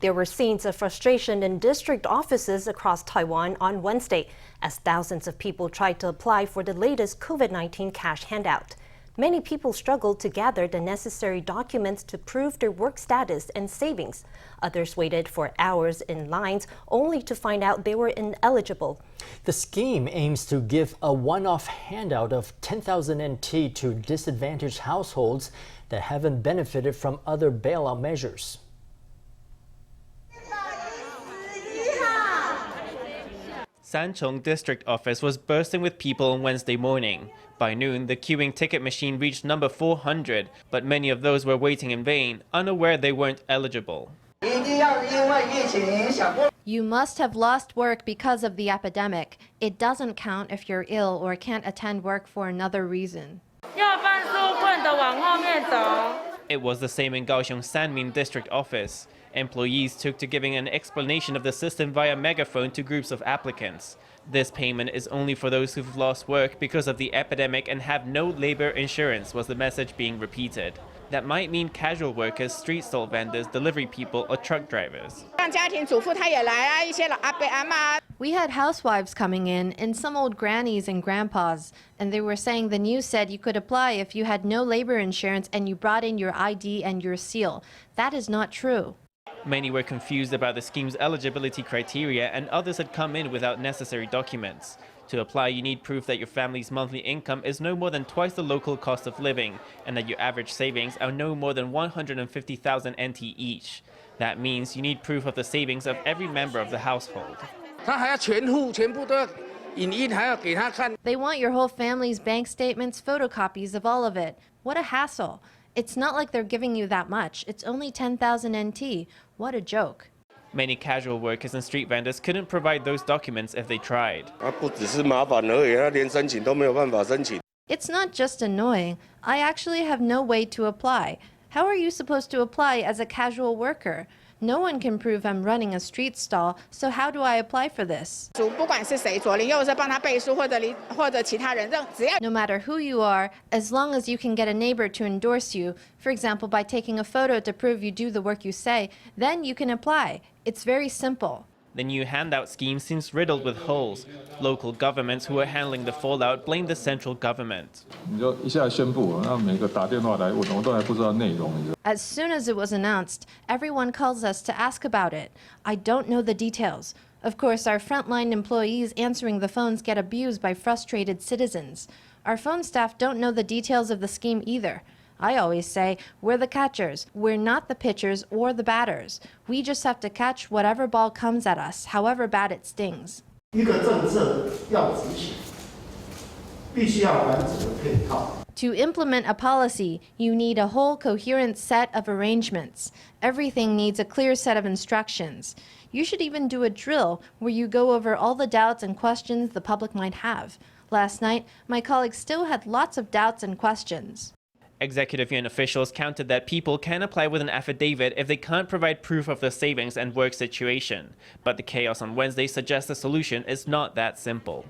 There were scenes of frustration in district offices across Taiwan on Wednesday as thousands of people tried to apply for the latest COVID-19 cash handout. Many people struggled to gather the necessary documents to prove their work status and savings. Others waited for hours in lines only to find out they were ineligible. The scheme aims to give a one-off handout of 10,000 NT to disadvantaged households that haven't benefited from other bailout measures. Sanchong District Office was bursting with people on Wednesday morning. By noon, the queuing ticket machine reached number 400, but many of those were waiting in vain, unaware they weren't eligible. You must have lost work because of the epidemic. It doesn't count if you're ill or can't attend work for another reason. It was the same in Kaohsiung's Sanmin District Office. Employees took to giving an explanation of the system via megaphone to groups of applicants. This payment is only for those who've lost work because of the epidemic and have no labor insurance, was the message being repeated. That might mean casual workers, street stall vendors, delivery people, or truck drivers. We had housewives coming in and some old grannies and grandpas, and they were saying the news said you could apply if you had no labor insurance and you brought in your ID and your seal. That is not true. Many were confused about the scheme's eligibility criteria, and others had come in without necessary documents. To apply, you need proof that your family's monthly income is no more than twice the local cost of living, and that your average savings are no more than 150,000 NT each. That means you need proof of the savings of every member of the household. They want your whole family's bank statements, photocopies of all of it. What a hassle. It's not like they're giving you that much. It's only 10,000 NT. What a joke. Many casual workers and street vendors couldn't provide those documents if they tried. It's not just annoying. I actually have no way to apply. How are you supposed to apply as a casual worker? No one can prove I'm running a street stall, so how do I apply for this? No matter who you are, as long as you can get a neighbor to endorse you, for example by taking a photo to prove you do the work you say, then you can apply. It's very simple. The new handout scheme seems riddled with holes. Local governments who are handling the fallout blame the central government. As soon as it was announced, everyone calls us to ask about it. I don't know the details. Of course, our frontline employees answering the phones get abused by frustrated citizens. Our phone staff don't know the details of the scheme either. I always say, we're the catchers. We're not the pitchers or the batters. We just have to catch whatever ball comes at us, however bad it stings. To implement a policy, you need a whole coherent set of arrangements. Everything needs a clear set of instructions. You should even do a drill where you go over all the doubts and questions the public might have. Last night, my colleagues still had lots of doubts and questions. Executive Yuan officials counted that people can apply with an affidavit if they can't provide proof of their savings and work situation. But the chaos on Wednesday suggests the solution is not that simple.